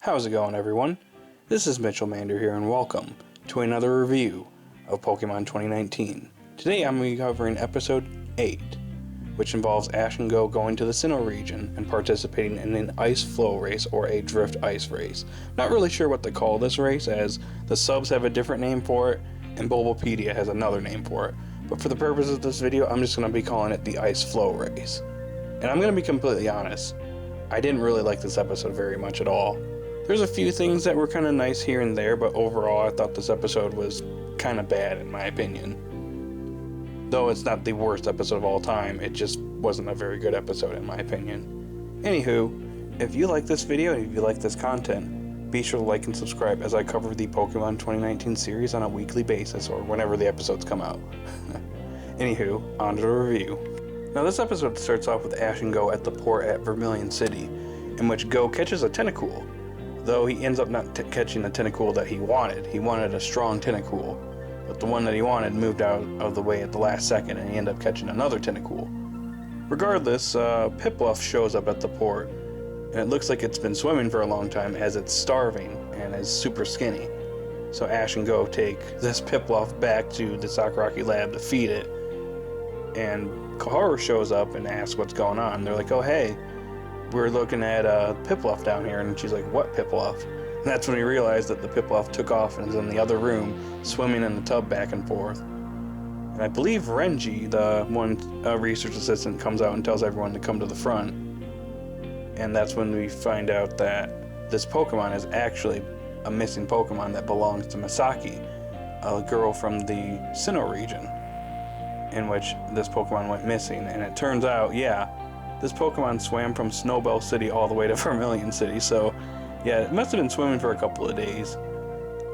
How's it going, everyone? This is Mitchell Mander here, and welcome to another review of Pokemon 2019. Today I'm going to be covering Episode 8, which involves Ash and Go going to the Sinnoh region and participating in an ice flow race or a drift ice race. Not really sure what to call this race, as the subs have a different name for it and Bulbapedia has another name for it. But for the purpose of this video, I'm just going to be calling it the ice flow race. And I'm going to be completely honest, I didn't really like this episode very much at all. There's a few things that were kind of nice here and there, but overall I thought this episode was kind of bad in my opinion. Though it's not the worst episode of all time, it just wasn't a very good episode in my opinion. Anywho, if you like this video and if you like this content, be sure to like and subscribe as I cover the Pokemon 2019 series on a weekly basis or whenever the episodes come out. Anywho, on to the review. Now this episode starts off with Ash and Go at the port at Vermilion City, in which Go catches a Tentacool, though he ends up not catching the Tentacool that he wanted. He wanted a strong Tentacool, but the one that he wanted moved out of the way at the last second and he ended up catching another Tentacool. Regardless, Pipluff shows up at the port, and it looks like it's been swimming for a long time as it's starving and is super skinny. So Ash and Go take this Pipluff back to the Sakuragi lab to feed it, and Kaharu shows up and asks what's going on. They're like, oh hey, we're looking at Pipluff down here, and she's like, what Pipluff? And that's when we realized that the Pipluff took off and is in the other room, swimming in the tub back and forth. And I believe Renji, the one research assistant, comes out and tells everyone to come to the front. And that's when we find out that this Pokemon is actually a missing Pokemon that belongs to Misaki, a girl from the Sinnoh region, in which this Pokemon went missing. And it turns out, yeah, this Pokemon swam from Snowbell City all the way to Vermilion City, so yeah, it must have been swimming for a couple of days.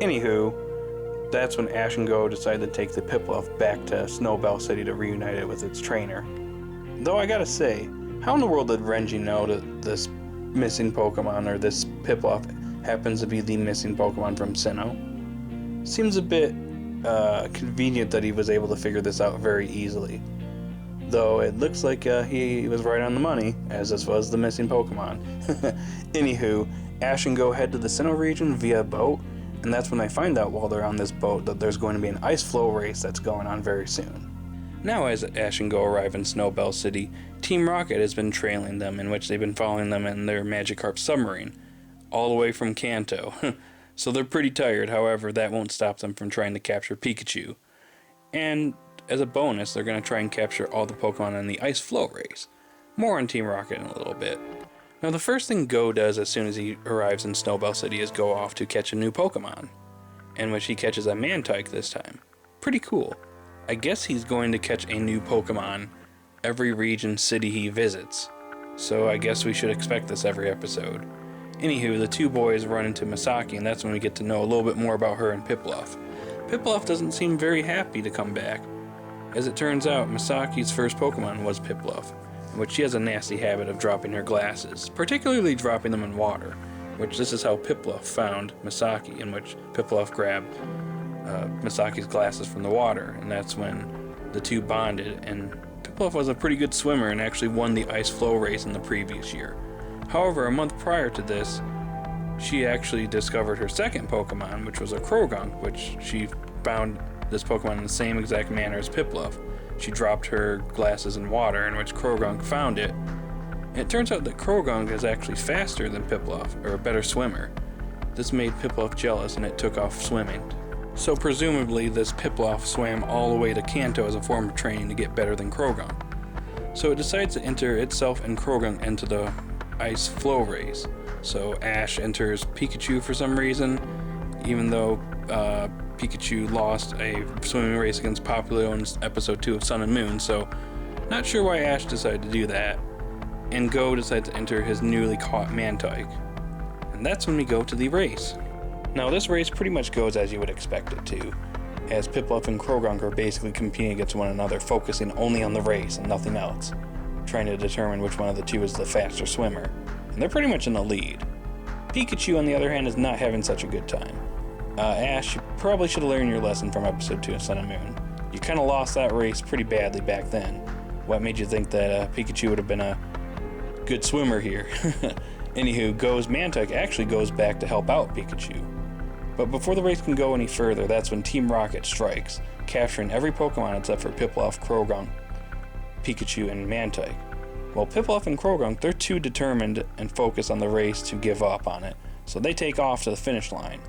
Anywho, that's when Ash and Go decide to take the Pipluff back to Snowbell City to reunite it with its trainer. Though I gotta say, how in the world did Renji know that this missing Pokemon, or this Pipluff, happens to be the missing Pokemon from Sinnoh? Seems a bit convenient that he was able to figure this out very easily. Though it looks like he was right on the money, as this was the missing Pokemon. Anywho, Ash and Go head to the Sinnoh region via boat, and that's when they find out while they're on this boat that there's going to be an ice flow race that's going on very soon. Now as Ash and Go arrive in Snowbell City, Team Rocket has been trailing them, in which they've been following them in their Magikarp submarine, all the way from Kanto. So they're pretty tired, however that won't stop them from trying to capture Pikachu. And as a bonus, they're going to try and capture all the Pokemon in the ice flow race. More on Team Rocket in a little bit. Now the first thing Go does as soon as he arrives in Snowbell City is go off to catch a new Pokemon, in which he catches a Mantike this time. Pretty cool. I guess he's going to catch a new Pokemon every region city he visits, so I guess we should expect this every episode. Anywho, the two boys run into Misaki, and that's when we get to know a little bit more about her and Pipluff. Pipluff doesn't seem very happy to come back. As it turns out, Misaki's first Pokemon was Pipluff, in which she has a nasty habit of dropping her glasses, particularly dropping them in water, which this is how Pipluff found Misaki, in which Pipluff grabbed Misaki's glasses from the water, and that's when the two bonded, and Pipluff was a pretty good swimmer and actually won the ice flow race in the previous year. However, a month prior to this, she actually discovered her second Pokemon, which was a Krogunk, which she found this Pokemon in the same exact manner as Pipluff. She dropped her glasses in water, in which Krogunk found it. And it turns out that Krogunk is actually faster than Pipluff, or a better swimmer. This made Pipluff jealous and it took off swimming. So presumably this Pipluff swam all the way to Kanto as a form of training to get better than Krogunk. So it decides to enter itself and Krogunk into the ice flow race. So Ash enters Pikachu for some reason, even though Pikachu lost a swimming race against Popplio in episode 2 of Sun and Moon, so not sure why Ash decided to do that. And Go decides to enter his newly caught Mantike. And that's when we go to the race. Now this race pretty much goes as you would expect it to, as Pipluff and Krogunk are basically competing against one another, focusing only on the race and nothing else, trying to determine which one of the two is the faster swimmer. And they're pretty much in the lead. Pikachu, on the other hand, is not having such a good time. Ash, you probably should have learned your lesson from episode 2 of Sun and Moon. You kind of lost that race pretty badly back then. What made you think that Pikachu would have been a good swimmer here? Anywho, Go's Mantic actually goes back to help out Pikachu. But before the race can go any further, that's when Team Rocket strikes, capturing every Pokemon except for Piplup, Croagunk, Pikachu, and Mantike. Well, Piplup and Croagunk, they're too determined and focused on the race to give up on it, so they take off to the finish line.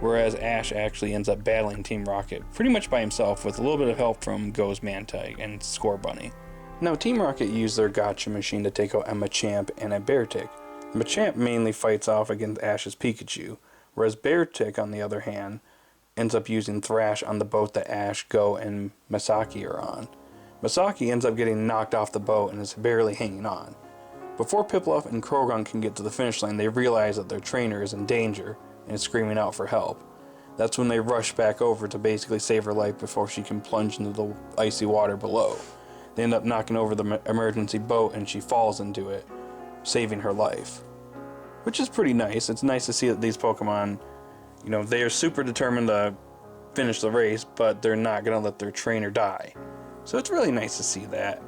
Whereas Ash actually ends up battling Team Rocket pretty much by himself with a little bit of help from Go's Mantike and Scorbunny. Now, Team Rocket used their gotcha machine to take out a Machamp and a Beartic. Machamp mainly fights off against Ash's Pikachu, whereas Beartic, on the other hand, ends up using Thrash on the boat that Ash, Go, and Masaki are on. Masaki ends up getting knocked off the boat and is barely hanging on. Before Piplup and Croagunk can get to the finish line, they realize that their trainer is in danger and is screaming out for help. That's when they rush back over to basically save her life before she can plunge into the icy water below. They end up knocking over the emergency boat and she falls into it, saving her life. Which is pretty nice. It's nice to see that these Pokemon, they are super determined to finish the race, but they're not going to let their trainer die. So it's really nice to see that.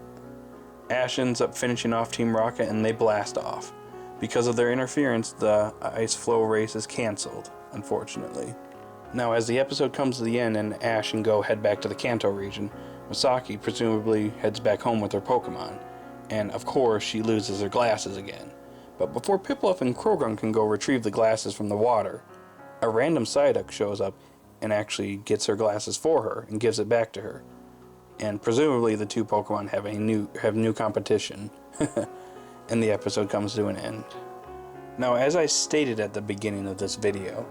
Ash ends up finishing off Team Rocket and they blast off. Because of their interference, the ice flow race is cancelled, unfortunately. Now, as the episode comes to the end and Ash and Go head back to the Kanto region, Masaki presumably heads back home with her Pokemon. And of course, she loses her glasses again. But before Piplup and Croagunk can go retrieve the glasses from the water, a random Psyduck shows up and actually gets her glasses for her and gives it back to her. And presumably the two Pokemon have new competition. And the episode comes to an end. Now, as I stated at the beginning of this video,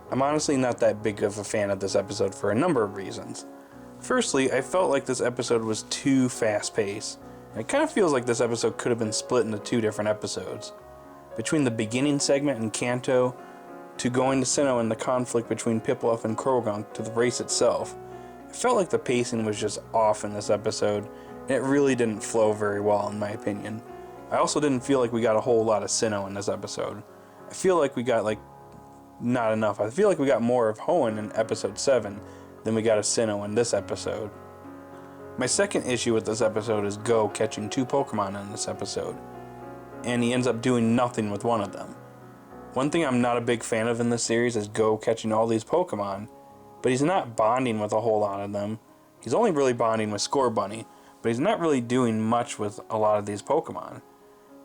I'm honestly not that big of a fan of this episode for a number of reasons. Firstly, I felt like this episode was too fast-paced. It kind of feels like this episode could have been split into two different episodes. Between the beginning segment in Kanto, to going to Sinnoh and the conflict between Piplup and Croagunk, to the race itself, I felt like the pacing was just off in this episode, and it really didn't flow very well in my opinion. I also didn't feel like we got a whole lot of Sinnoh in this episode. I feel like we got not enough. I feel like we got more of Hoenn in episode 7 than we got of Sinnoh in this episode. My second issue with this episode is Go catching two Pokemon in this episode, and he ends up doing nothing with one of them. One thing I'm not a big fan of in this series is Go catching all these Pokemon, but he's not bonding with a whole lot of them. He's only really bonding with Scorbunny, but he's not really doing much with a lot of these Pokemon.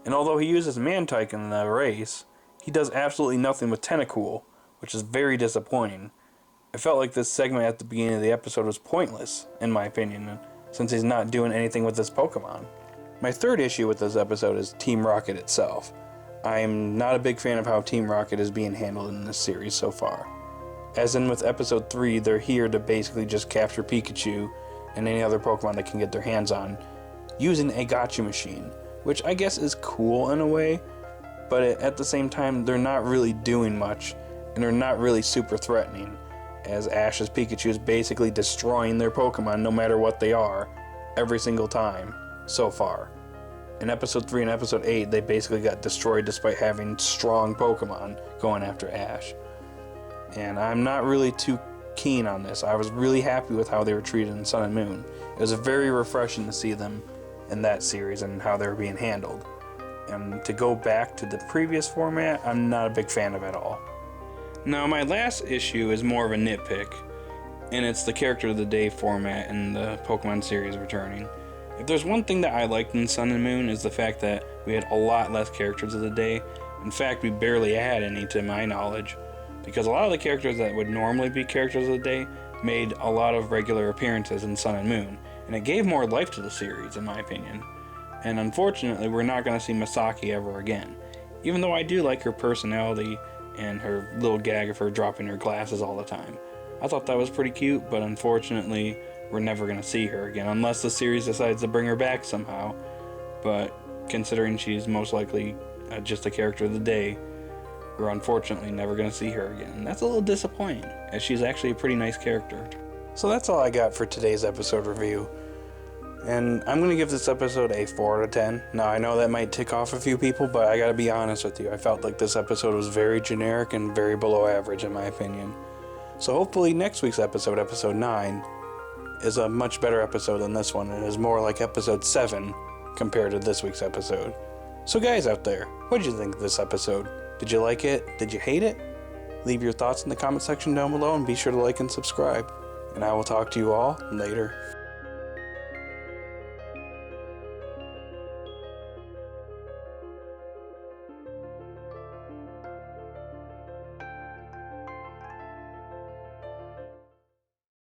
And although he uses Mantike in the race, he does absolutely nothing with Tentacool, which is very disappointing. I felt like this segment at the beginning of the episode was pointless, in my opinion, since he's not doing anything with this Pokemon. My third issue with this episode is Team Rocket itself. I'm not a big fan of how Team Rocket is being handled in this series so far. As in with episode 3, they're here to basically just capture Pikachu and any other Pokemon they can get their hands on using a gotcha machine, which I guess is cool in a way, but at the same time they're not really doing much and they're not really super threatening, as Ash's Pikachu is basically destroying their Pokemon no matter what they are every single time so far. In episode 3 and episode 8 they basically got destroyed despite having strong Pokemon going after Ash. And I'm not really too keen on this. I was really happy with how they were treated in Sun and Moon. It was very refreshing to see them in that series and how they were being handled. And to go back to the previous format, I'm not a big fan of at all. Now, my last issue is more of a nitpick, and it's the Character of the Day format in the Pokemon series returning. If there's one thing that I liked in Sun and Moon is the fact that we had a lot less Characters of the Day. In fact, we barely had any to my knowledge, because a lot of the characters that would normally be Characters of the Day made a lot of regular appearances in Sun and Moon, and it gave more life to the series, in my opinion. And unfortunately, we're not going to see Masaki ever again. Even though I do like her personality and her little gag of her dropping her glasses all the time. I thought that was pretty cute, but unfortunately, we're never going to see her again, unless the series decides to bring her back somehow. But considering she's most likely just a Character of the Day, we're unfortunately never going to see her again. And that's a little disappointing, as she's actually a pretty nice character. So that's all I got for today's episode review. And I'm going to give this episode a 4 out of 10. Now, I know that might tick off a few people, but I gotta be honest with you. I felt like this episode was very generic and very below average, in my opinion. So hopefully next week's episode, episode 9, is a much better episode than this one, and is more like episode 7 compared to this week's episode. So guys out there, what did you think of this episode? Did you like it? Did you hate it? Leave your thoughts in the comment section down below and be sure to like and subscribe. And I will talk to you all later.